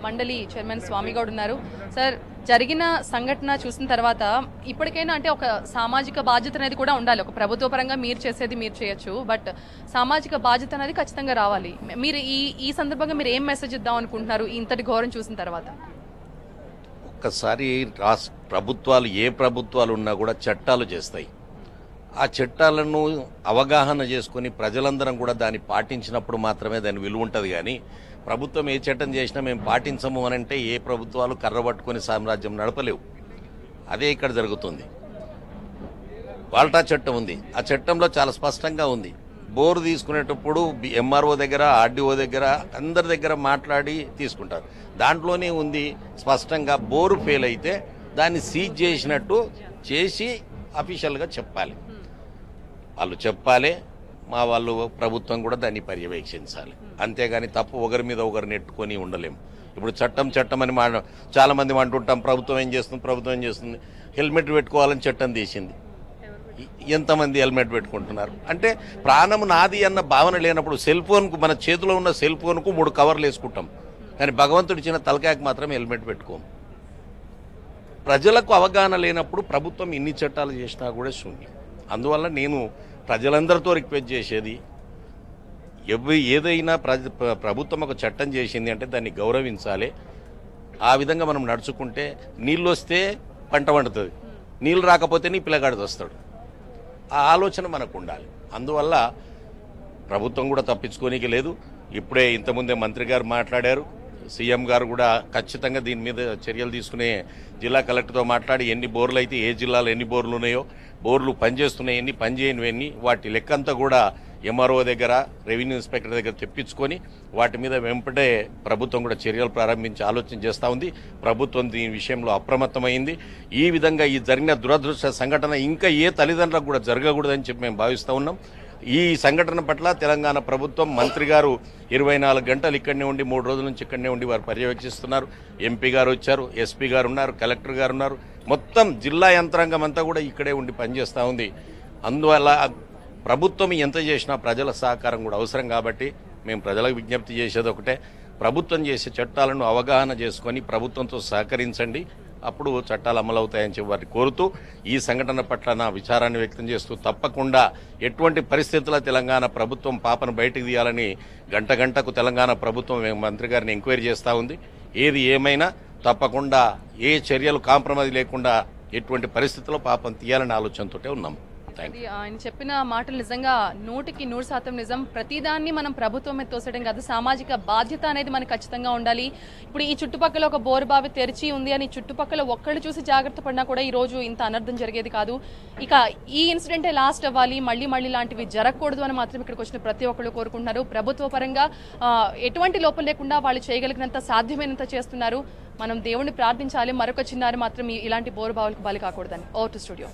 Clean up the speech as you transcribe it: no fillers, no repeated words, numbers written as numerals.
మండలి చైర్మన్ స్వామి గౌడ్ ఉన్నారు. సార్, జరిగిన సంఘటన చూసిన తర్వాత ఇప్పటికైనా అంటే ఒక సామాజిక బాధ్యత అనేది కూడా ఉండాలి. ఒక ప్రభుత్వ పరంగా మీరు చేసేది మీరు చేయొచ్చు, బట్ సామాజిక బాధ్యత అనేది ఖచ్చితంగా రావాలి. మీరు ఈ సందర్భంగా మీరు ఏం మెసేజ్ ఇద్దాం అనుకుంటున్నారు ఇంతటి ఘోరం చూసిన తర్వాత? ఒక్కసారి ప్రభుత్వాలు ఏ ప్రభుత్వాలు ఉన్నా కూడా చట్టాలు చేస్తాయి. ఆ చట్టాలను అవగాహన చేసుకొని ప్రజలందరం కూడా దాన్ని పాటించినప్పుడు మాత్రమే దాని విలువ ఉంటుంది. కానీ ప్రభుత్వం ఏ చట్టం చేసినా మేము పాటించము అని అంటే ఏ ప్రభుత్వాలు కర్రబట్టుకొని సామ్రాజ్యం నడపలేవు. అదే ఇక్కడ జరుగుతుంది. వాల్టా చట్టం ఉంది, ఆ చట్టంలో చాలా స్పష్టంగా ఉంది. బోరు తీసుకునేటప్పుడు ఎంఆర్ఓ దగ్గర, ఆర్డీఓ దగ్గర, అందరి దగ్గర మాట్లాడి తీసుకుంటారు. దాంట్లోనే ఉంది స్పష్టంగా, బోరు ఫెయిల్ అయితే దాన్ని సీజ్ చేసినట్టు చేసి అఫీషియల్గా చెప్పాలి. వాళ్ళు చెప్పాలి, మా వాళ్ళు ప్రభుత్వం కూడా దాన్ని పర్యవేక్షించాలి. అంతేగాని తప్పు ఒకరి మీద ఒకరు నెట్టుకొని ఉండలేము. ఇప్పుడు చట్టం అని చాలామంది అంటుంటాం, ప్రభుత్వం ఏం చేస్తుంది, హెల్మెట్ పెట్టుకోవాలని చట్టం తీసింది. ఎంతమంది హెల్మెట్ పెట్టుకుంటున్నారు? అంటే ప్రాణం నాది అన్న భావన లేనప్పుడు సెల్ ఫోన్కు, మన చేతిలో ఉన్న సెల్ ఫోన్కు 3 కవర్లు వేసుకుంటాం, కానీ భగవంతుడి ఇచ్చిన తలకాయకు మాత్రం హెల్మెట్ పెట్టుకోము. ప్రజలకు అవగాహన లేనప్పుడు ప్రభుత్వం ఇన్ని చట్టాలు చేసినా కూడా శూన్యం. అందువల్ల నేను ప్రజలందరితో రిక్వెస్ట్ చేసేది, ఏదైనా ప్రభుత్వం ఒక చట్టం చేసింది అంటే దాన్ని గౌరవించాలి. ఆ విధంగా మనం నడుచుకుంటే నీళ్ళు వస్తే పంట వండుతుంది, నీళ్ళు రాకపోతే నీ పిల్లగాడికి వస్తాడు. ఆ ఆలోచన మనకు ఉండాలి. అందువల్ల ప్రభుత్వం కూడా తప్పించుకోనికి లేదు. ఇప్పుడే ఇంతకుముందే మంత్రి గారు మాట్లాడారు, సీఎం గారు కూడా ఖచ్చితంగా దీని మీద చర్యలు తీసుకునే జిల్లా కలెక్టర్తో మాట్లాడి ఎన్ని బోర్లు అయితే ఏ జిల్లాలో ఎన్ని బోర్లు ఉన్నాయో, బోర్లు పనిచేస్తున్నాయి ఎన్ని, పనిచేయనివన్నీ, వాటి లెక్కంతా కూడా ఎంఆర్ఓ దగ్గర, రెవెన్యూ ఇన్స్పెక్టర్ దగ్గర తెప్పించుకొని వాటి మీద వెంపటే ప్రభుత్వం కూడా చర్యలు ప్రారంభించి ఆలోచన చేస్తూ ఉంది. ప్రభుత్వం దీని విషయంలో అప్రమత్తమైంది. ఈ విధంగా ఈ జరిగిన దురదృష్ట సంఘటన ఇంకా ఏ తల్లిదండ్రులకు కూడా జరగకూడదని చెప్పి మేము భావిస్తూ ఉన్నాం. ఈ సంఘటన పట్ల తెలంగాణ ప్రభుత్వం, మంత్రి గారు 24 గంటలు ఇక్కడనే ఉండి, 3 రోజుల నుంచి ఇక్కడనే ఉండి వారు పర్యవేక్షిస్తున్నారు. ఎంపీ గారు వచ్చారు, ఎస్పీ గారు ఉన్నారు, కలెక్టర్ గారు ఉన్నారు, మొత్తం జిల్లా యంత్రాంగం అంతా కూడా ఇక్కడే ఉండి పనిచేస్తూ ఉంది. అందువల్ల ప్రభుత్వం ఎంత చేసినా ప్రజల సహకారం కూడా అవసరం. కాబట్టి మేము ప్రజలకు విజ్ఞప్తి చేసేది ఒకటే, ప్రభుత్వం చేసే చట్టాలను అవగాహన చేసుకొని ప్రభుత్వంతో సహకరించండి, అప్పుడు చట్టాలు అమలవుతాయని చెప్పి వారిని కోరుతూ, ఈ సంఘటన పట్ల నా విచారాన్ని వ్యక్తం చేస్తూ, తప్పకుండా ఎటువంటి పరిస్థితుల్లో తెలంగాణ ప్రభుత్వం పాపను బయటకు తీయాలని గంటకు తెలంగాణ ప్రభుత్వం మంత్రి గారిని ఎంక్వైరీ చేస్తూ ఉంది. ఏది ఏమైనా తప్పకుండా ఏ చర్యలు కాంప్రమైజ్ లేకుండా ఎటువంటి పరిస్థితుల్లో పాపం తీయాలనే ఆలోచనతోటే ఉన్నాం. ఆయన చెప్పిన మాటలు నిజంగా 100% నిజం. ప్రతిదాన్ని మనం ప్రభుత్వం మీద తోసడం కాదు, సామాజిక బాధ్యత అనేది మనకు ఖచ్చితంగా ఉండాలి. ఇప్పుడు ఈ చుట్టుపక్కల ఒక బోరు బావి తెరిచి ఉంది అని చుట్టుపక్కల ఒక్కళ్ళు చూసి జాగ్రత్త పడినా కూడా ఈ రోజు ఇంత అనర్థం జరిగేది కాదు. ఇక ఈ ఇన్సిడెంటే లాస్ట్ అవ్వాలి, మళ్ళీ లాంటివి జరగకూడదు అని మాత్రం ఇక్కడికి వచ్చిన ప్రతి ఒక్కళ్ళు కోరుకుంటున్నారు. ప్రభుత్వ పరంగా ఎటువంటి లోపం లేకుండా వాళ్ళు చేయగలిగినంత సాధ్యమైనంత చేస్తున్నారు. మనం దేవుణ్ణి ప్రార్థించాలి, మరొక చిన్నారి మాత్రం ఇలాంటి బోరు బావులకు బలి కాకూడదని. Over to studio.